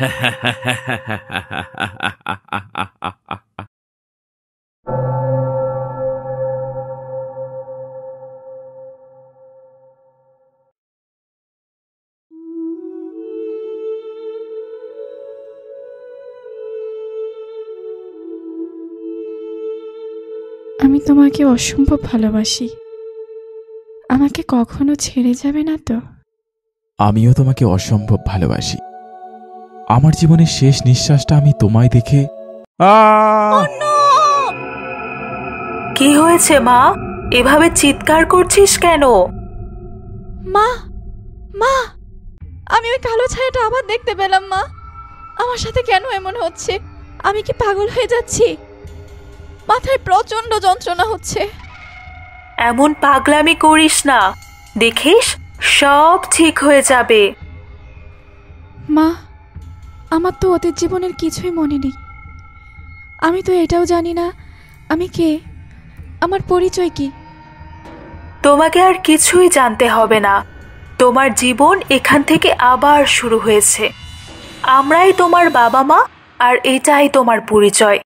আমি তোমাকে অসম্ভব ভালোবাসি। আমাকে কখনো ছেড়ে যাবে না তো? আমিও তোমাকে অসম্ভব ভালোবাসি। আমার জীবনের শেষ নিঃশ্বাসটা আমি তোমায় দেখে। কি হয়েছে মা? এভাবে চিৎকার করছিস কেন? মা, মা, আমি ওই কালো ছায়াটা আবার দেখতে পেলাম। মা, আমার সাথে কেন এমন হচ্ছে? আমি কি পাগল হয়ে যাচ্ছি? মাথায় প্রচন্ড যন্ত্রণা হচ্ছে। এমন পাগলামি করিস না, দেখিস সব ঠিক হয়ে যাবে। মা, আমার তো অতীত জীবনের কিছুই মনে নেই। আমি তো এটাও জানি না আমি কে, আমার পরিচয় কি। তোমাকে আর কিছুই জানতে হবে না। তোমার জীবন এখান থেকে আবার শুরু হয়েছে। আমরাই তোমার বাবা মা, আর এটাই তোমার পরিচয়।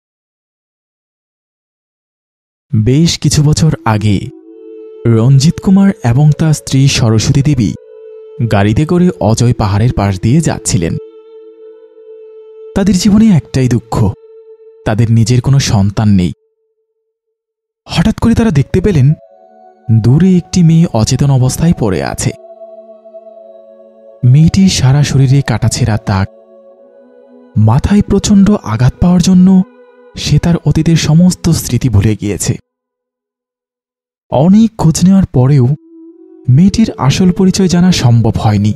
বেশ কিছু বছর আগে রঞ্জিত কুমার এবং তার স্ত্রী সরস্বতী দেবী গাড়িতে করে অজয় পাহাড়ের পাশ দিয়ে যাচ্ছিলেন। তাদের জীবনে একটাই দুঃখ, তাদের নিজের কোনো সন্তান নেই। হঠাৎ করে তারা দেখতে পেলেন দূরে একটি মেয়ে অচেতন অবস্থায় পড়ে আছে। মেয়েটির সারা শরীরে কাটাছেঁড়া দাগ। মাথায় প্রচণ্ড আঘাত পাওয়ার জন্য সে তার অতীতের সমস্ত স্মৃতি ভুলে গিয়েছে। অনেক খোঁজ নেওয়ার পরেও মেয়েটির আসল পরিচয় জানা সম্ভব হয়নি।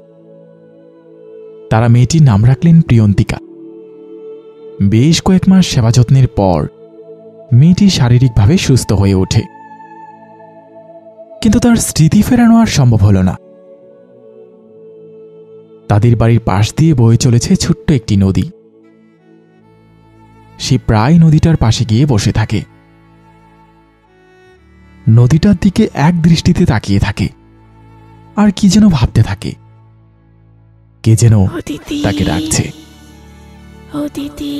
তারা মেয়েটির নাম রাখলেন প্রিয়ন্তিকা। বেশ কয়েক মাস সেবা যত্নের পর মেয়েটি শারীরিকভাবে সুস্থ হয়ে ওঠে, কিন্তু তার স্মৃতি ফেরানো আর সম্ভব হল না। তাদের বাড়ির পাশ দিয়ে বয়ে চলেছে ছোট্ট একটি নদী। সে প্রায় নদীটার পাশে গিয়ে বসে থাকে, নদীটার দিকে এক দৃষ্টিতে তাকিয়ে থাকে, আর কি যেন ভাবতে থাকে। কে যেন তাকে ডাকছে, অদিতি,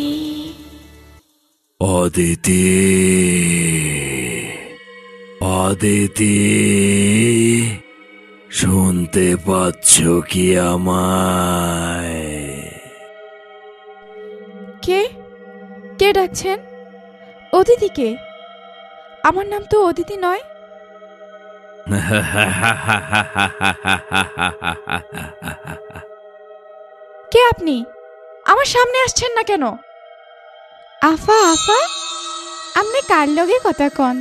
অদিতি, অদিতি, শুনতে পাচ্ছ কি আমায়? কে কে ডাকছেন? অদিতিকে? আমার নাম তো অদিতি নয়। কে আপনি? আমার সামনে আসছেন না কেন? আফা, আফা, আপনি কার লগে কথা কন?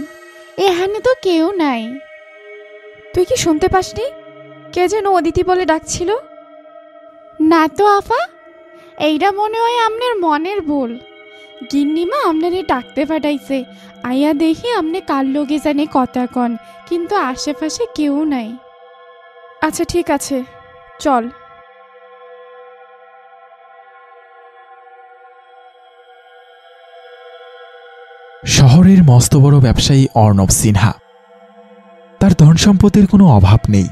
এখানে তো কেউ নাই। তুই কি শুনতে পাসনি? কে যেন অদিতি বলে ডাকছিল। না তো আফা, এইটা মনে হয় আপনার মনের ভুল। গিন্নিমা আপনারে ডাকতে পাঠাইছে। আইয়া দেখি আপনি কার লগে জানে কথা কন, কিন্তু আশেপাশে কেউ নাই। আচ্ছা ঠিক আছে, চল। শহরের মস্ত বড় ব্যবসায়ী অর্ণব সিনহা। তার ধন সম্পদের কোনো অভাব নেই,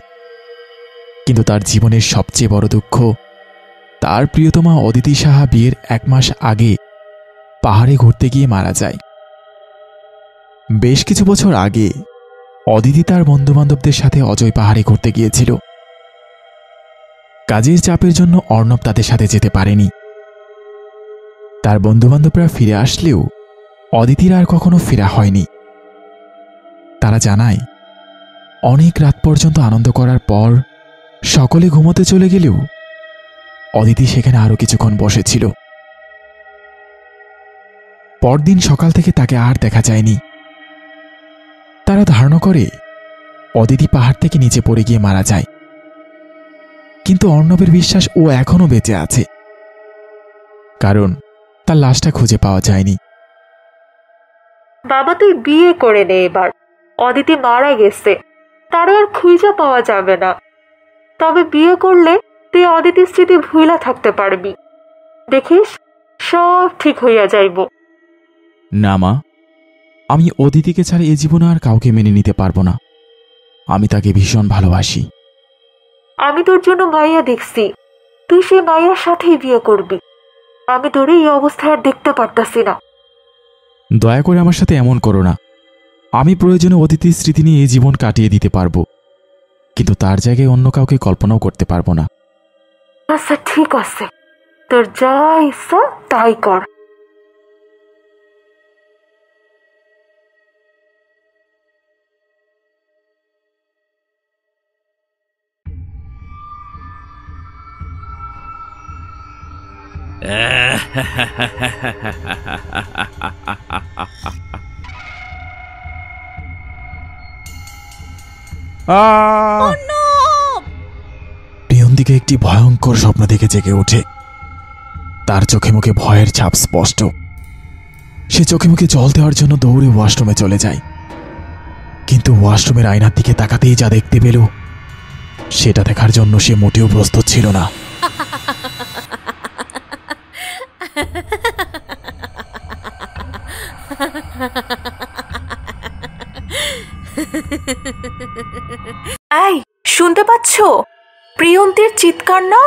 কিন্তু তার জীবনের সবচেয়ে বড় দুঃখ, তার প্রিয়তমা অদিতি সাহা বিয়ের 1 মাস আগে পাহাড়ে ঘুরতে গিয়ে মারা যায়। বেশ কিছু বছর আগে অদিতি তার বন্ধুবান্ধবদের সাথে অজয় পাহাড়ে ঘুরতে গিয়েছিল। কাজের চাপের জন্য অর্ণব তাদের সাথে যেতে পারেনি। তার বন্ধুবান্ধবরা ফিরে আসলেও অদিতির আর কখনো ফেরা হয়নি। তারা জানায়, অনেক রাত পর্যন্ত আনন্দ করার পর সকলে ঘুমোতে চলে গেলেও অদিতি সেখানে আরো কিছুক্ষণ বসেছিল। পরদিন সকাল থেকে তাকে আর দেখা যায়নি। তারা ধারণা করে অদিতি পাহাড় থেকে নিচে পড়ে গিয়ে মারা যায়, কিন্তু অর্ণবের বিশ্বাস ও এখনো বেঁচে আছে, কারণ তার লাশটা খুঁজে পাওয়া যায়নি। বাবা, তুই বিয়ে করে নে এবার। অদিতি মারা গেছে, তার আর খুঁজে পাওয়া যাবে না। তবে বিয়ে করলে তুই অদিতির স্মৃতি ভুইলা থাকতে পারবি। দেখিস সব ঠিক হইয়া যাইব। না মা, আমি অদিতিকে ছাড়া এ জীবনে আর কাউকে মেনে নিতে পারবো না। আমি তাকে ভীষণ ভালোবাসি। আমি তোর জন্য মাইয়া দেখছি, তুই সে মাইয়ার সাথেই বিয়ে করবি। আমি তোরে এই অবস্থায় আর দেখতে পারতাছি না। দয়া করে আমার সাথে এমন করো না। আমি প্রয়োজনে অদিতির স্মৃতি নিয়ে এই জীবন কাটিয়ে দিতে পারবো, কিন্তু তার জায়গায় অন্য কাউকে কল্পনাও করতে পারবো না। আচ্ছা ঠিক আছে, তোর যা ইচ্ছা তাই কর। প্রিয়ন্তীকে একটি ভয়ঙ্কর স্বপ্ন দেখে জেগে ওঠে। তার চোখে মুখে ভয়ের ছাপ স্পষ্ট। সে চোখে মুখে জল দেওয়ার জন্য দৌড়ে ওয়াশরুমে চলে যায়, কিন্তু ওয়াশরুমের আয়নার দিকে তাকাতেই যা দেখতে পেল সেটা দেখার জন্য সে মোটেও প্রস্তুত ছিল না। এই শুনতে পাচ্ছ? প্রিয়ন্তীর চিৎকার না?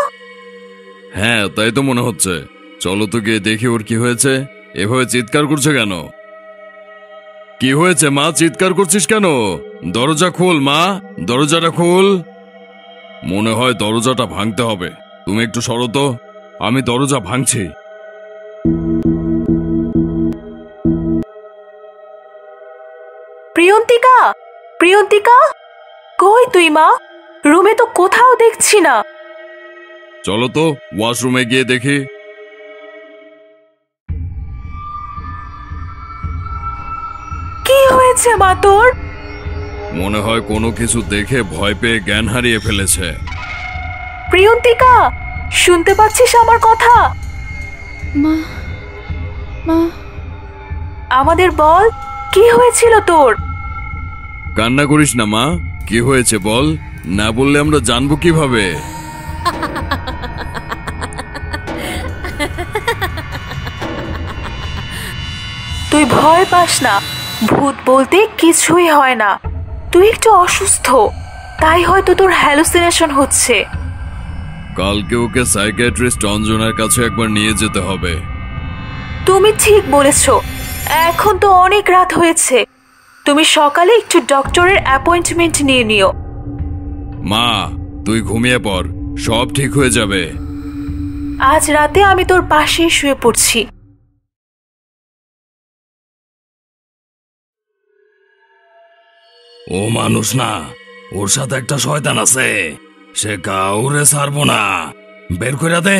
হ্যাঁ, তাই তো মনে হচ্ছে। চলো তো গিয়ে দেখি ওর কি হয়েছে। এভাবে চিৎকার করছে কেন? কি হয়েছে মা, চিৎকার করছিস কেন? দরজা খোল মা, দরজাটা খোল। মনে হয় দরজাটা ভাঙতে হবে। তুমি একটু সরো তো, আমি দরজা ভাঙছি। প্রিয়ন্তিকা, প্রিয়ন্তিকা, কই তুই মা? রুমে তো কোথাও দেখছি না। চলো তো ওয়াশরুমে গিয়ে দেখি। কি হয়েছে মা তোর? মনে হয় কোনো কিছু দেখে ভয় পেয়ে জ্ঞান হারিয়ে ফেলেছে। প্রিয়ন্তিকা, শুনতে পাচ্ছিস আমার কথা? মা, মা, আমাদের বল, কি হয়েছিল তোর? কান্না করিস না মা, কি হয়েছে বল। না বললে আমরা জানবো কিভাবে? তুই ভয় পাস না, ভূত বলতে কিছুই হয় না। তুই একটু অসুস্থ, তাই হয়তো তোর হ্যালুসিনেশন হচ্ছে। কালকে ওকে সাইকিয়াট্রিস্ট অঞ্জনার কাছে একবার নিয়ে যেতে হবে। তুমি ঠিক বলেছ। এখন তো অনেক রাত হয়েছে, তুমি সকালে একটু ডক্টরের অ্যাপয়েন্টমেন্ট নিয়ে নিও। মা, তুই ঘুমিয়ে পড়, সব ঠিক হয়ে যাবে। আজ রাতে আমি তোর পাশেই শুয়ে পড়ছি। ও মানুষ না, ওর সাথে একটা শয়তান আছে। সে কাউরে ছাড়বো না। বের করে দে,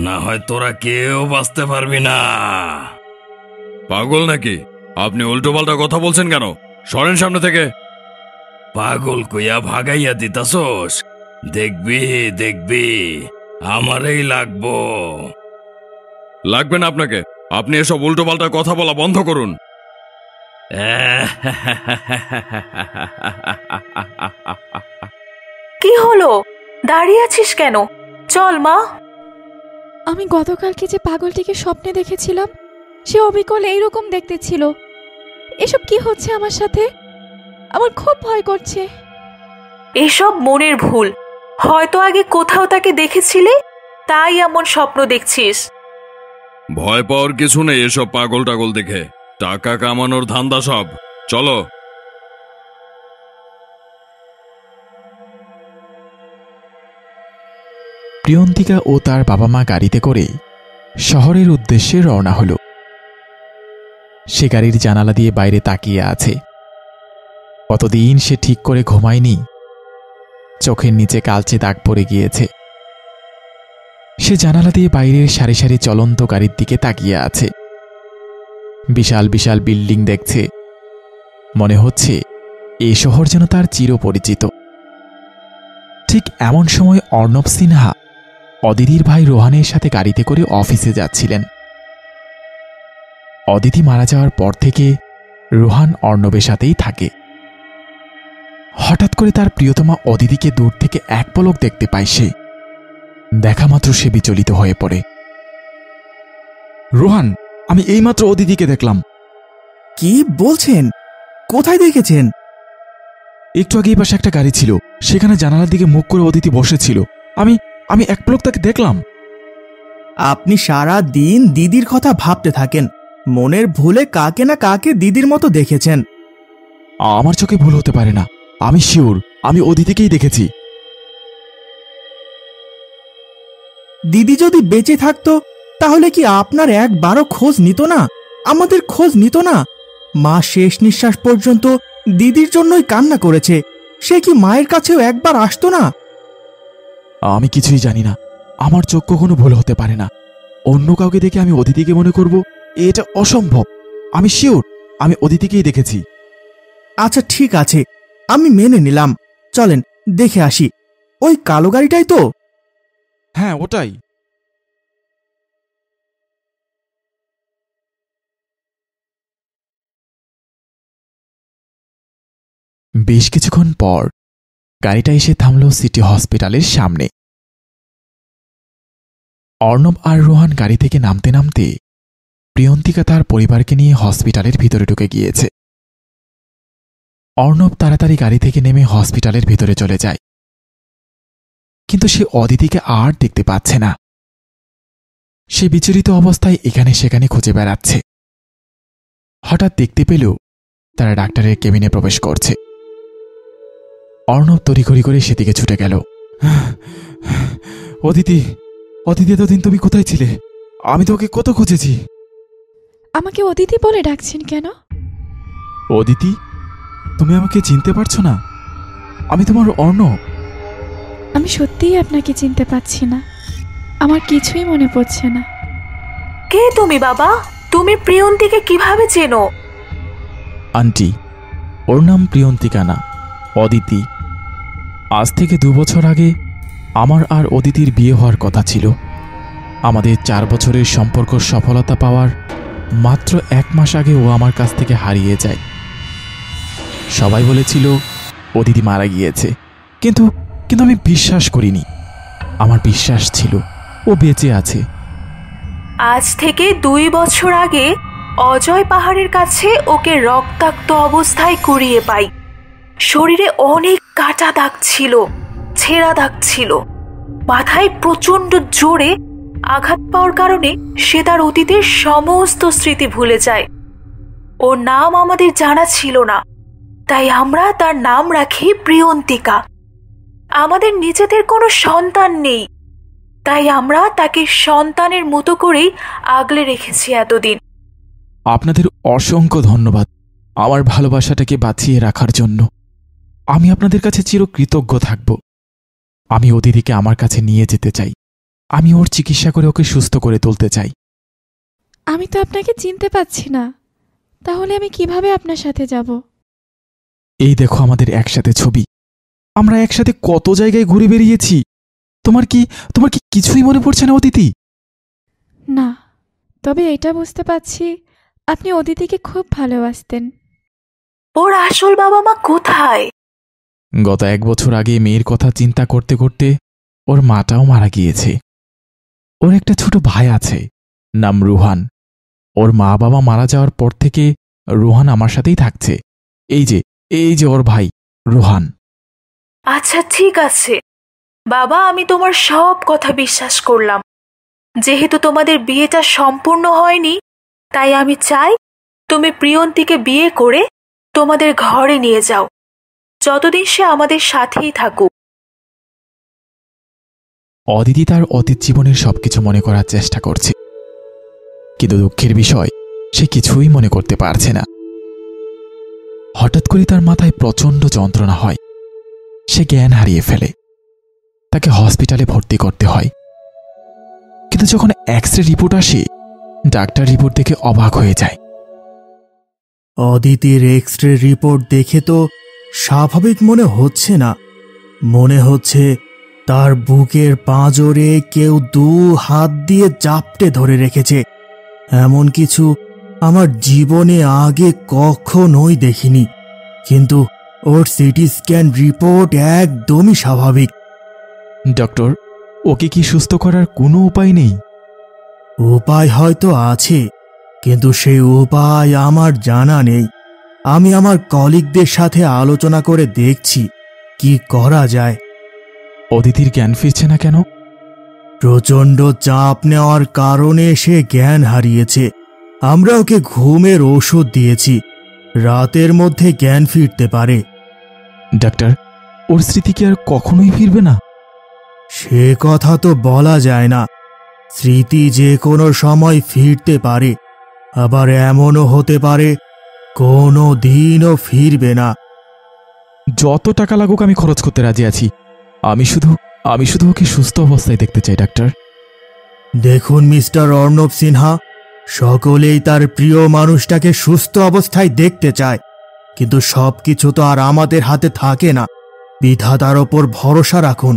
না হয় তোরা কেউ বাঁচতে পারবি না। পাগল নাকি আপনি? উল্টো পাল্টা কথা বলছেন কেন? সরেন সামনে থেকে। পাগল কইয়া ভাগাইয়া দিতাছোস? দেখবি দেখবি আমারই লাগবো। লাগবে না আপনাকে। আপনি এসব উল্টো পাল্টা কথা বলা বন্ধ করুন। কি হলো? দাঁড়িয়ে আছিস কেন? চল মা। আমি গতকালকে যে পাগলটিকে স্বপ্নে দেখেছিলাম সে অবিকল এইরকম দেখতে ছিল। এসব কি হচ্ছে আমার সাথে? আমার খুব ভয় করছে। এসব মনের ভুল। হয়তো আগে কোথাও তাকে দেখেছিলি, তাই এমন স্বপ্ন দেখছিস। ভয় পাওয়ার কিছু নেই এসব পাগল টাগল দেখে। টাকা কামানোর ধান্দা সব। চলো। প্রিয়ন্তিকা ও তার বাবা মা গাড়িতে করে শহরের উদ্দেশ্যে রওনা হল। সে গাড়ির জানালা দিয়ে বাইরে তাকিয়ে আছে। কতদিন সে ঠিক করে ঘুমায়নি। চোখের নিচে কালচে দাগ পড়ে গিয়েছে। সে জানালা দিয়ে বাইরের সারি সারি চলন্ত গাড়ির দিকে তাকিয়ে আছে। বিশাল বিশাল বিল্ডিং দেখছে। মনে হচ্ছে এই শহর যেন তার চিরপরিচিত। ঠিক এমন সময় অর্ণব সিনহা অদিতির ভাই রোহানের সাথে গাড়িতে করে অফিসে যাচ্ছিলেন। অদিতি মারা যাওয়ার পর থেকে রোহান অর্ণবের সাথেই থাকে। হঠাৎ করে তার প্রিয়তমা অদিতিকে দূর থেকে এক পলক দেখতে পায় সে। দেখা মাত্র সে বিচলিত হয়ে পড়ে। রোহান, আমি এইমাত্র অদিতিকে দেখলাম। কি বলছেন? কোথায় দেখেছেন? একটু আগে এই পাশে একটা গাড়ি ছিল, সেখানে জানালার দিকে মুখ করে অদিতি বসেছিল। আমি এক পলক তাকে দেখলাম। আপনি সারা দিন দিদির কথা ভাবতে থাকেন, মনের ভুলে কাকে না কাকে দিদির মতো দেখেছেন। আমার চোখে ভুল হতে পারে না, আমি শিওর আমি অদিতিকেই দেখেছি। দিদি যদি বেঁচে থাকতো তাহলে কি আপনার একবারও খোঁজ নিত না? আমাদের খোঁজ নিত না? মা শেষ নিঃশ্বাস পর্যন্ত দিদির জন্যই কান্না করেছে, সে কি মায়ের কাছেও একবার আসতো না? আমি কিছুই জানি না, আমার চোখ কখনো ভুল হতে পারে না। অন্য কাউকে দেখে আমি অদিতিকে মনে করব, এটা অসম্ভব। আমি শিওর আমি অদিতিকেই দেখেছি। আচ্ছা ঠিক আছে, আমি মেনে নিলাম। চলেন দেখে আসি, ওই কালো গাড়িটাই তো? হ্যাঁ ওটাই। বেশ কিছুক্ষণ পর গাড়িটা এসে থামল সিটি হসপিটালের সামনে। অর্ণব আর রোহান গাড়ি থেকে নামতে নামতে প্রিয়ন্তিকা তার পরিবারকে নিয়ে হসপিটালের ভিতরে ঢুকে গিয়েছে। অর্ণব তাড়াতাড়ি গাড়ি থেকে নেমে হসপিটালের ভিতরে চলে যায়, কিন্তু সে অদিতিকে আর দেখতে পাচ্ছে না। সে বিচলিত অবস্থায় এখানে সেখানে খুঁজে বেড়াচ্ছে। হঠাৎ দেখতে পেল তারা ডাক্তারের কেবিনে প্রবেশ করছে। অর্ণব তড়িঘড়ি করে সেদিকে ছুটে গেল। অদিতি, অদিতি, এতদিন তুমি কোথায় ছিলে? আমি তোকে কত খুঁজেছি। আমাকে অদিতি বলে ডাকছেন কেন? অদিতি, তুমি আমাকে চিনতে পারছো না? আমি তোমার অর্ণব। আমি সত্যিই আপনাকে চিনতে পারছি না, আমার কিছুই মনে পড়ছে না। কে তুমি বাবা? তুমি প্রিয়ন্তীকে কিভাবে চেনো? আন্টি, ওর নাম প্রিয়ন্তিকা না, অদিতি। আজ থেকে 2 বছর আগে আমার আর অদিতির বিয়ে হওয়ার কথা ছিল। আমাদের 4 বছরের সম্পর্ক সফলতা পাওয়ার মাত্র 1 মাস আগে ও আমার কাছ থেকে হারিয়ে যায়। সবাই বলেছিল অদিতি মারা গিয়েছে, কিন্তু কিন্তু আমি বিশ্বাস করিনি। আমার বিশ্বাস ছিল ও বেঁচে আছে। আজ থেকে 2 বছর আগে অজয় পাহাড়ের কাছে ওকে রক্তাক্ত অবস্থায় কুড়িয়ে পাই। শরীরে অনেক কাটা দাগ ছিল, ছেঁড়া দাগ ছিল। মাথায় প্রচন্ড জোরে আঘাত পাওয়ার কারণে সে তার অতীতের সমস্ত স্মৃতি ভুলে যায়। ওর নাম আমাদের জানা ছিল না, তাই আমরা তার নাম রাখি প্রিয়ন্তিকা। আমাদের নিজেদের কোনো সন্তান নেই, তাই আমরা তাকে সন্তানের মতো করেই আগলে রেখেছি এতদিন। আপনাদের অসংখ্য ধন্যবাদ আমার ভালোবাসাটাকে বাঁচিয়ে রাখার জন্য। আমি আপনাদের কাছে চিরকৃতজ্ঞ থাকব। আমি অদিতিকে আমার কাছে নিয়ে যেতে চাই। আমি ওর চিকিৎসা করে ওকে সুস্থ করে তুলতে চাই। আমি তো আপনাকে চিনতে পারছি না, তাহলে আমি কিভাবে আপনার সাথে যাব? এই দেখো আমাদের একসাথে ছবি। আমরা একসাথে কত জায়গায় ঘুরে বেরিয়েছি। তোমার কি কিছুই মনে পড়ছে না অদিতি? না, তবে এটা বুঝতে পারছি আপনি অদিতিকে খুব ভালোবাসতেন। ওর আসল বাবা মা কোথায়? গত 1 বছর আগে মেয়ের কথা চিন্তা করতে করতে ওর মাটাও মারা গিয়েছে। ওর একটা ছোট ভাই আছে, নাম রুহান। ওর মা বাবা মারা যাওয়ার পর থেকে রুহান আমার সাথেই থাকছে। এই যে ওর ভাই রুহান। আচ্ছা ঠিক আছে বাবা, আমি তোমার সব কথা বিশ্বাস করলাম। যেহেতু তোমাদের বিয়েটা সম্পূর্ণ হয়নি, তাই আমি চাই তুমি প্রিয়ন্তীকে বিয়ে করে তোমাদের ঘরে নিয়ে যাও, যতদিন সে আমাদের সাথেই থাকুক। অদিতি তার অতীত জীবনের সবকিছু মনে করার চেষ্টা করছে, কিন্তু দুঃখের বিষয় সে কিছুই মনে করতে পারছে না। হঠাৎ করে তার মাথায় প্রচণ্ড যন্ত্রণা হয়। সে জ্ঞান হারিয়ে ফেলে। তাকে হসপিটালে ভর্তি করতে হয়। কিন্তু যখন এক্স-রে রিপোর্ট আসে, ডাক্তার রিপোর্ট দেখে অবাক হয়ে যায়। অদিতির এক্স-রে রিপোর্ট দেখে তো স্বাভাবিক মনে হচ্ছে না। মনে হচ্ছে তার বুকের পাঁজরে কেউ 2 হাত দিয়ে জাপটে ধরে রেখেছে। এমন কিছু আমার জীবনে আগে কখনোই দেখিনি। কিন্তু ওর সিটি স্ক্যান রিপোর্ট একদমই স্বাভাবিক। ডক্টর, ওকে কি সুস্থ করার কোনো উপায় নেই? উপায় হয়তো আছে, কিন্তু সেই উপায় আমার জানা নেই। আমি আমার কলিগদের সাথে আলোচনা করে দেখছি কি করা যায়। অদিতির জ্ঞান ফিরছে না কেন? প্রচণ্ড চাপ নেওয়ার কারণে সে জ্ঞান হারিয়েছে। আমরা ওকে ঘুমের ওষুধ দিয়েছি, রাতের মধ্যে জ্ঞান ফিরতে পারে। ডাক্তার, ওর স্মৃতি কি আর কখনোই ফিরবে না? সে কথা তো বলা যায় না। স্মৃতি যে কোনো সময় ফিরতে পারে, আবার এমনও হতে পারে কোনো দিনও ফিরবে না। যত টাকা লাগুক আমি খরচ করতে রাজি আছি। আমি শুধু ওকে সুস্থ অবস্থায় দেখতে চাই ডাক্তার। দেখুন মিস্টার অর্ণব সিনহা, সকলেই তার প্রিয় মানুষটাকে সুস্থ অবস্থায় দেখতে চায়, কিন্তু সবকিছু তো আর আমাদের হাতে থাকে না। বিধাতার ওপর ভরসা রাখুন।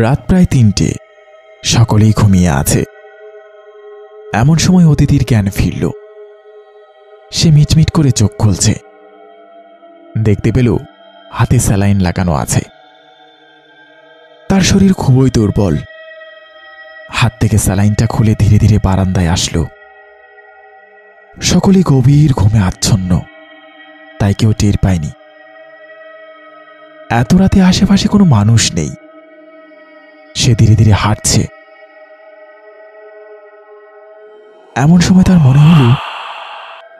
রাত প্রায় ৩টে, সকলেই ঘুমিয়ে আছে। এমন সময় অদিতির জ্ঞান ফিরল। সে মিটমিট করে চোখ খুলছে, দেখতে পেল হাতে স্যালাইন লাগানো আছে। তার শরীর খুবই দুর্বল। হাত থেকে স্যালাইনটা খুলে ধীরে ধীরে বারান্দায় আসলো। সকলেই গভীর ঘুমে আচ্ছন্ন, তাই কেউ টের পায়নি। এত রাতে আশেপাশে কোনো মানুষ নেই। সে ধীরে ধীরে হাঁটছে। এমন সময় তার মনে হল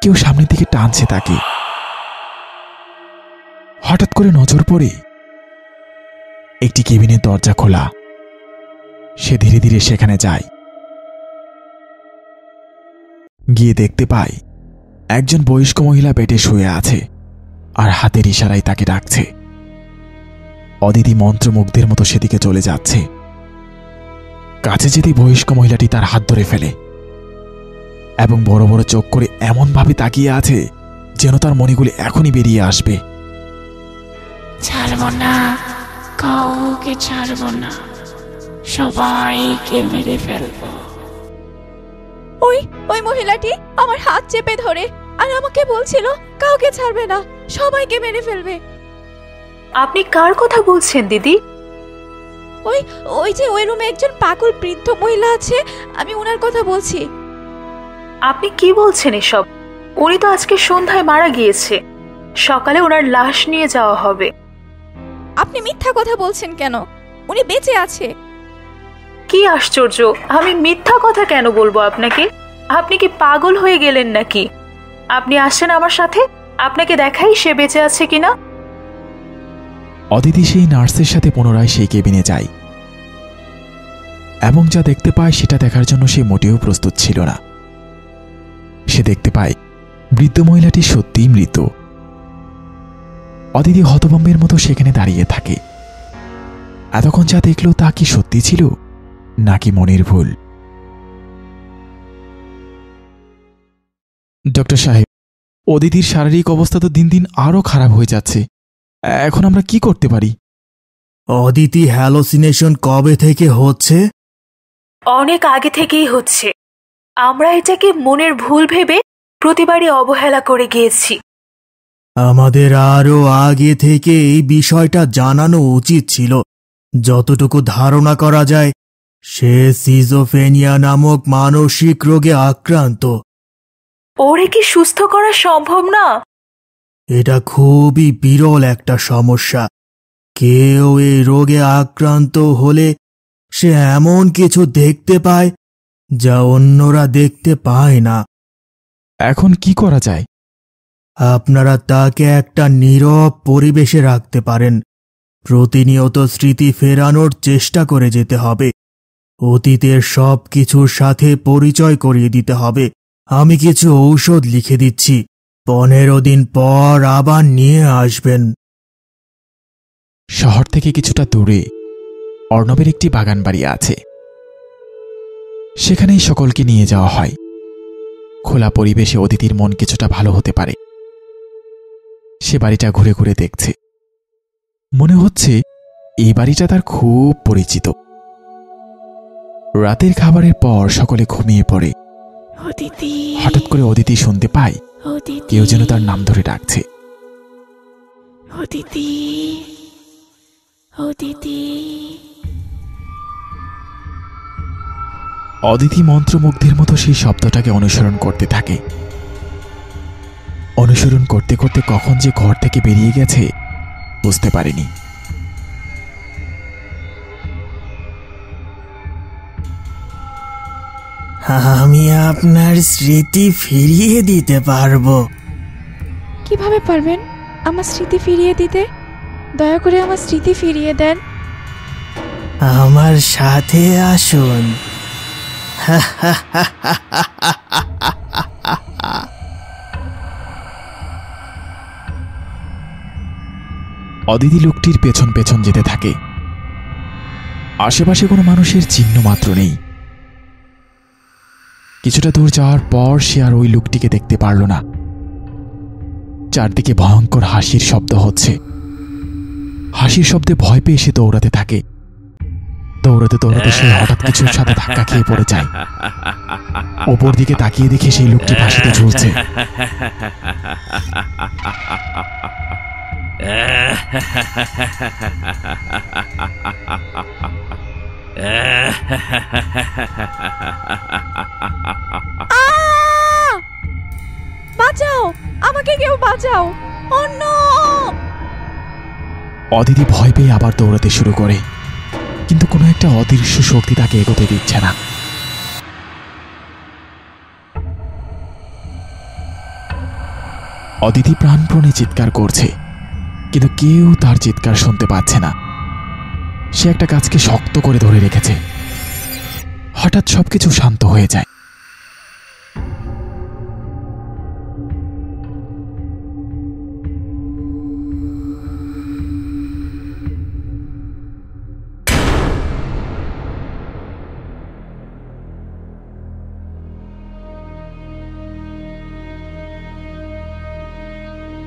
কেউ সামনের দিকে টানছে তাকে। হঠাৎ করে নজর পড়ে একটি কেবিনের দরজা খোলা। সে ধীরে ধীরে সেখানে যায়। গিয়ে দেখতে পায় একজন বয়স্ক মহিলা বেডে শুয়ে আছে আর হাতের ইশারায় তাকে ডাকছে। অদিতি মন্ত্রমুগ্ধের মতো সেদিকে চলে যাচ্ছে। কাছে যেতে বয়স্ক মহিলাটি তার হাত ধরে ফেলে এবং বড় বড় চোখ করে এমনভাবে তাকিয়ে আছে যেন তার মণিগুলি এখনই বেরিয়ে আসবে। ছাড়ব না, কাউকে ছাড়ব না, সবাইকে মেরে ফেলব। ওই মহিলাটি আমার হাত চেপে ধরে আর আমাকে বলছিল কাউকে ছাড়বে না, সবাইকে মেরে ফেলবে। আপনি কার কথা বলছেন দিদি? ওই যে ওই রুমে একজন পাগল বৃদ্ধ মহিলা আছে, আমি ওনার কথা বলছি। আপনি কি বলছেন এসব? উনি তো আজকে সন্ধ্যায় মারা গিয়েছে, সকালে ওনার লাশ নিয়ে যাওয়া হবে। আপনি মিথ্যা কথা বলছেন কেন? উনি বেঁচে আছে। কি আশ্চর্য! আমি মিথ্যা কথা কেন বলবো আপনাকে? আপনি কি পাগল হয়ে গেলেন নাকি? আপনি আসেন আমার সাথে, আপনাকে দেখাই সে বেঁচে আছে কিনা। অদিতি সেই নার্সের সাথে পুনরায় সেই কেবিনে যায় এবং যা দেখতে পায় সেটা দেখার জন্য সে মোটেও প্রস্তুত ছিল না। সে দেখতে পায় বৃদ্ধ মহিলাটি সত্যিই মৃত। অদিতি হতভম্বের মতো সেখানে দাঁড়িয়ে থাকে। এতক্ষণ যা দেখল তা কি সত্যি ছিল নাকি মনের ভুল? ডক্টর সাহেব, অদিতির শারীরিক অবস্থা তো দিন দিন আরো খারাপ হয়ে যাচ্ছে। এখন আমরা কি করতে পারি? অদিতি হ্যালোসিনেশন কবে থেকে হচ্ছে? অনেক আগে থেকেই হচ্ছে। আমরা এটাকে মনের ভুল ভেবে প্রতিবারই অবহেলা করে গিয়েছি। আমাদের আরও আগে থেকে এই বিষয়টা জানানো উচিত ছিল। যতটুকু ধারণা করা যায় সে সিজোফ্রেনিয়া নামক মানসিক রোগে আক্রান্ত। ওরে কি সুস্থ করা সম্ভব না? এটা খুবই বিরল একটা সমস্যা। কেউ এই রোগে আক্রান্ত হলে সে এমন কিছু দেখতে পায় যা অন্যরা দেখতে পায় না। এখন কি করা যায়? আপনারা তাকে একটা নীরব পরিবেশে রাখতে পারেন। প্রতিনিয়ত স্মৃতি ফেরানোর চেষ্টা করে যেতে হবে। অতীতের সব কিছুর সাথে পরিচয় করিয়ে দিতে হবে। আমি কিছু ঔষধ লিখে দিচ্ছি, 15 দিন পর আবার নিয়ে আসবেন। শহর থেকে কিছুটা দূরে অর্ণবের একটি বাগান বাড়ি আছে। সেখানেই সকলকে নিয়ে যাওয়া হয়। খোলা পরিবেশে অদিতির মন কিছুটা ভালো হতে পারে। সে বাড়িটা ঘুরে ঘুরে দেখছে। মনে হচ্ছে এই বাড়িটা তার খুব পরিচিত। রাতের খাবারের পর সকলে ঘুমিয়ে পড়ে। হঠাৎ করে অদিতি শুনতে পায় কেউ যেন তার নাম ধরে ডাকছে। অদিতি মন্ত্রমুগ্ধের মতো সেই শব্দটাকে অনুসরণ করতে থাকে। অনুসরণ করতে করতে কখন যে ঘর থেকে বেরিয়ে গেছে বুঝতে পারেনি। আমি আপনার স্মৃতি ফিরিয়ে দিতে পারবো। কিভাবে পারবেন আমার স্মৃতি ফিরিয়ে দিতে? দয়া করে আমার স্মৃতি ফিরিয়ে দেন। আমার সাথে আসুন। অদিতি লোকটির পেছন পেছন যেতে থাকে। আশেপাশে কোনো মানুষের চিহ্ন মাত্র নেই। কিছুটা দূর যাওয়ার পর সে আর ওই লোকটিকে দেখতে পারল না। চারদিকে ভয়ঙ্কর হাসির শব্দ হচ্ছে। হাসির শব্দে ভয় পেয়ে সে দৌড়াতে থাকে। দৌড়াতে দৌড়াতে সে হঠাৎ কিছুর সাথে ধাক্কা খেয়ে পড়ে যায়। ওপর দিকে তাকিয়ে দেখে সেই লোকটি ফাঁসিতে ঝুলছে। বাঁচাও, আমাকে কেউ বাঁচাও। অন্য অদিতি ভয় পেয়ে আবার দৌড়াতে শুরু করে, কিন্তু কোনো একটা অদৃশ্য শক্তি তাকে এগোতে দিচ্ছে না। অদিতি প্রাণপণে চিৎকার করছে, কিন্তু কেউ তার চিৎকার শুনতে পাচ্ছে না। সে একটা গাছকে শক্ত করে ধরে রেখেছে। হঠাৎ সবকিছু শান্ত হয়ে যায়।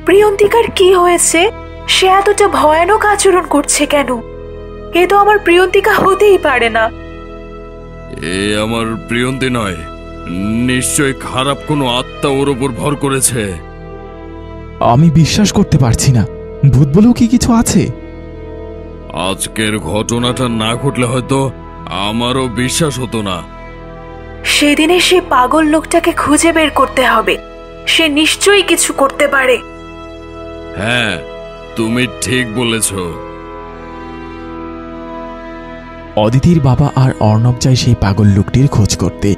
প্রিয়ন্তিকার কি হয়েছে? সে এতটা ভয়ানক আচরণ করছে কেন? এ তো আমার প্রিয়ন্তিকা হতেই পারে না। এ আমার প্রিয়ন্তি নয়, নিশ্চয় খারাপ কোনো আত্মা ওর ওপর ভর করেছে। আমি বিশ্বাস করতে পারছি না, ভূত বলেও কি কিছু আছে? আজকের ঘটনাটা না ঘটলে হয়তো আমারও বিশ্বাস হতো না। সেদিনে সে পাগল লোকটাকে খুঁজে বের করতে হবে। সে নিশ্চয়ই কিছু করতে পারে। হ্যাঁ, তুমি ঠিক বলেছ। অদিতির বাবা আর অর্ণব যায় সেই পাগল লোকটির খোঁজ করতে।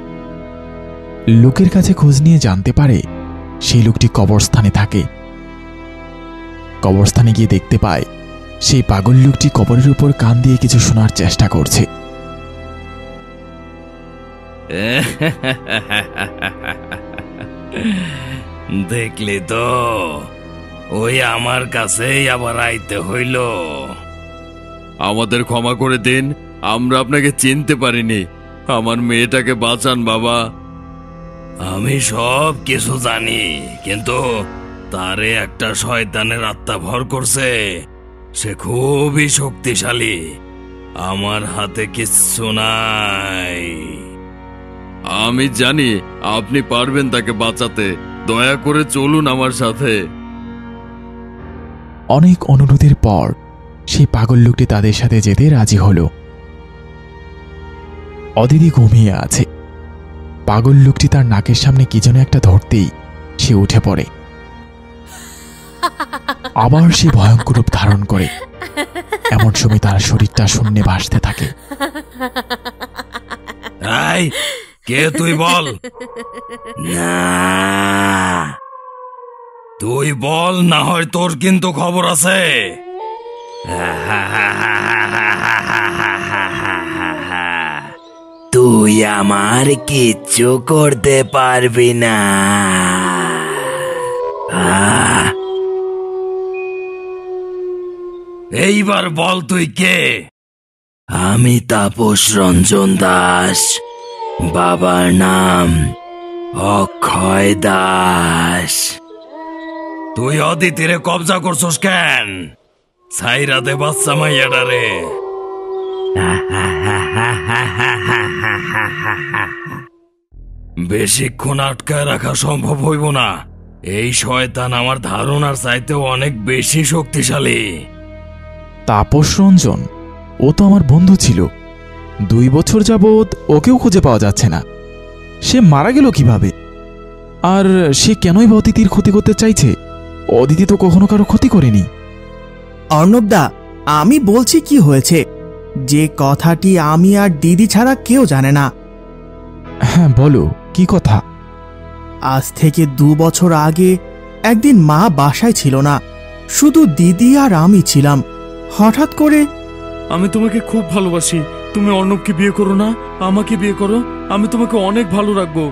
লোকের কাছে খোঁজ নিয়ে জানতে পারে সেই লোকটি কবরস্থানে থাকে। কবরস্থানে গিয়ে দেখতে পায় সেই পাগল লোকটি কবরের উপর কান দিয়ে কিছু শোনার চেষ্টা করছে। দেখলি তো, ওই আমার কাছেই আবার আইতে হইল। আমাদের ক্ষমা করে দিন, আমরা আপনাকে চিনতে পারিনি। আমার মেয়েটাকে বাঁচান বাবা। আমি সব কিছু জানি, কিন্তু তারে একটা শয়তানের আত্মা ভর করছে। সে খুবই শক্তিশালী। আমার হাতে কিচ্ছু নাই। আমি জানি আপনি পারবেন তাকে বাঁচাতে। দয়া করে চলুন আমার সাথে। অনেক অনুরোধের পর সেই পাগল লোকটি তাদের সাথে যেতে রাজি হল। অদিতি ঘুমিয়ে আছে। পাগল লোকটি তার নাকের সামনে কি যেন একটা ধরতেই সে উঠে পড়ে। আবার সে ভয়ঙ্কর রূপ ধারণ করে। এমন সময় তার শরীরটা শূন্যে ভাসতে থাকে। এই, কে তুই বল? না, তুই বল, না হয় তোর কিন্তু খবর আছে। তুই আমার কিচ্ছু করতে পারবি না। এইবার বল তুই কে? আমি তাপস রঞ্জন দাস। বাবার নাম অক্ষয় দাস। তুই অদিতিরে কবজা করছস কেন? সাইরা দে বাচ্চা মাইয়াডারে। বেশিক্ষণ আটকায় রাখা সম্ভব হইব না। এই শয়তান আমার ধারণার চাইতেও অনেক বেশি শক্তিশালী। তাপস রঞ্জন? ও তো আমার বন্ধু ছিল। 2 বছর যাবৎ ওকেও খুঁজে পাওয়া যাচ্ছে না। সে মারা গেল কিভাবে? আর সে কেনই বা অদিতির ক্ষতি করতে চাইছে? অদিতি তো কখনো কারো ক্ষতি করেনি। অর্ণবদা, আমি বলছি কি হয়েছে, যে কথাটি আমি আর দিদি ছাড়া কেউ জানে না। হ্যাঁ বলো, কি কথা? আজ থেকে 2 বছর আগে একদিন মা বাসায় ছিল না, শুধু দিদি আর আমি ছিলাম। হঠাৎ করে আমি তোমাকে খুব ভালোবাসি, তুমি অর্ণবকে বিয়ে করো না, আমাকে বিয়ে করো, আমি তোমাকে অনেক ভালো রাখবো।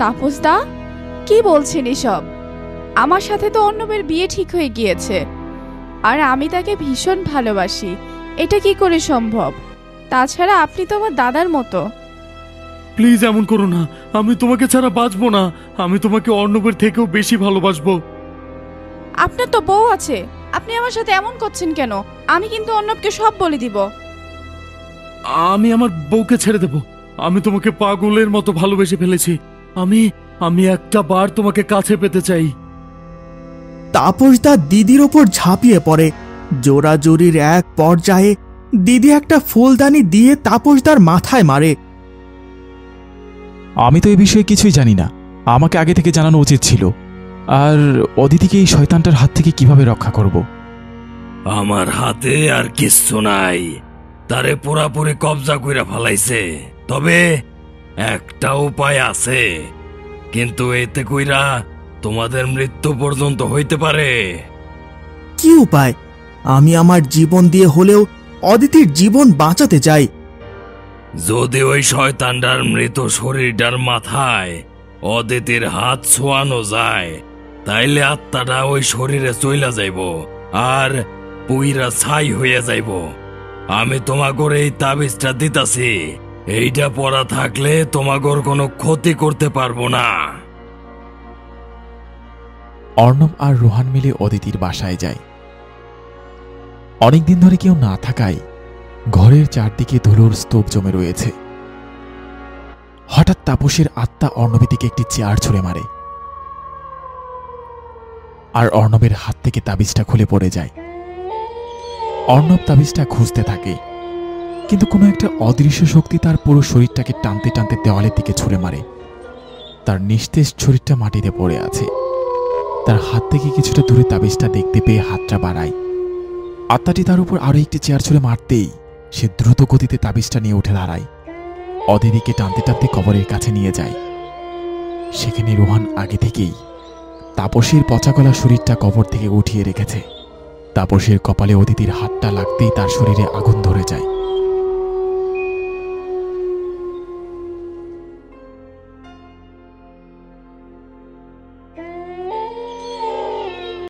তাপসদা, কি বলছেন এসব? আমার সাথে তো অর্ণবের বিয়ে ঠিক হয়ে গিয়েছে, আর আমি তাকে ভীষণ ভালোবাসি। এটা কি করে সম্ভব? তাছাড়া আপনি তো আমার দাদার মতো। প্লিজ এমন করো না, আমি তোমাকে ছাড়া বাঁচবো না, আমি তোমাকে অর্ণবের থেকেও বেশি ভালোবাসবো। আপনার তো বউ আছে, আপনি আমার সাথে এমন করছেন কেন? আমি কিন্তু অর্ণবকে সব বলে দিব। আমি আমার বউকে ছেড়ে দেব, আমি তোমাকে পাগলের মতো ভালোবেসে ফেলেছি। আমি একটা বার তোমাকে কাছে পেতে চাই। তাপসদা দিদির ওপর ঝাঁপিয়ে পড়ে। জোরাজুরির এক পর্যায়ে দিদি একটা ফুলদানি দিয়ে তাপসদার মাথায় মারে। আমি তো এই বিষয়ে কিছুই জানি না, আমাকে আগে থেকে জানানো উচিত ছিল। আর অদিতিকে এই শয়তানটার হাত থেকে কিভাবে রক্ষা করব? আমার হাতে আর কিচ্ছু নাই, তারে পুরাপুরি কবজা কইরা ফেলাইছে। তবে একটা উপায় আছে, কিন্তু এতে কইরা তোমাদের মৃত্যু পর্যন্ত হইতে পারে। কি উপায়? আমি আমার জীবন দিয়ে হলেও অদিতির জীবন বাঁচাতে চাই। যদি ওই শয়তানটার মৃত শরীরটার মাথায় অদিতির হাত ছোঁয়ানো যায়, তাইলে আত্মাটা ওই শরীরে চইলা যাইব আর পুইরা ছাই হইয়া যাইব। আমি তোমাগর এই তাবিজটা দিতাছি, এইটা পড়া থাকলে তোমাগর কোনো ক্ষতি করতে পারবো না। অর্ণব আর রোহান মিলে অদিতির বাসায় যায়। অনেকদিন ধরে কেউ না থাকায় ঘরের চারদিকে ধুলোর স্তূপ জমে রয়েছে। হঠাৎ তাপসের আত্মা অর্ণবের দিকে একটি চেয়ার ছুঁড়ে মারে, আর অর্ণবের হাত থেকে তাবিজটা খুলে পড়ে যায়। অর্ণব তাবিজটা খুঁজতে থাকে, কিন্তু কোনো একটা অদৃশ্য শক্তি তার পুরো শরীরটাকে টানতে টানতে দেওয়ালের দিকে ছুঁড়ে মারে। তার নিস্তেজ শরীরটা মাটিতে পড়ে আছে। তার হাত থেকে কিছুটা দূরে তাবিজটা দেখতে পেয়ে হাতটা বাড়ায়। আত্মাটি তার উপর আরো একটি চেয়ার ছুঁড়ে মারতেই সে দ্রুত গতিতে তাবিজটা নিয়ে উঠে দাঁড়ায়। অদিতিকে টানতে টানতে কবরের কাছে নিয়ে যায়। সেখানে রোহান আগে থেকেই তাপসের পচাগলা শরীরটা কবর থেকে উঠিয়ে রেখেছে। তাপসের কপালে অদিতির হাতটা লাগতেই তার শরীরে আগুন ধরে যায়।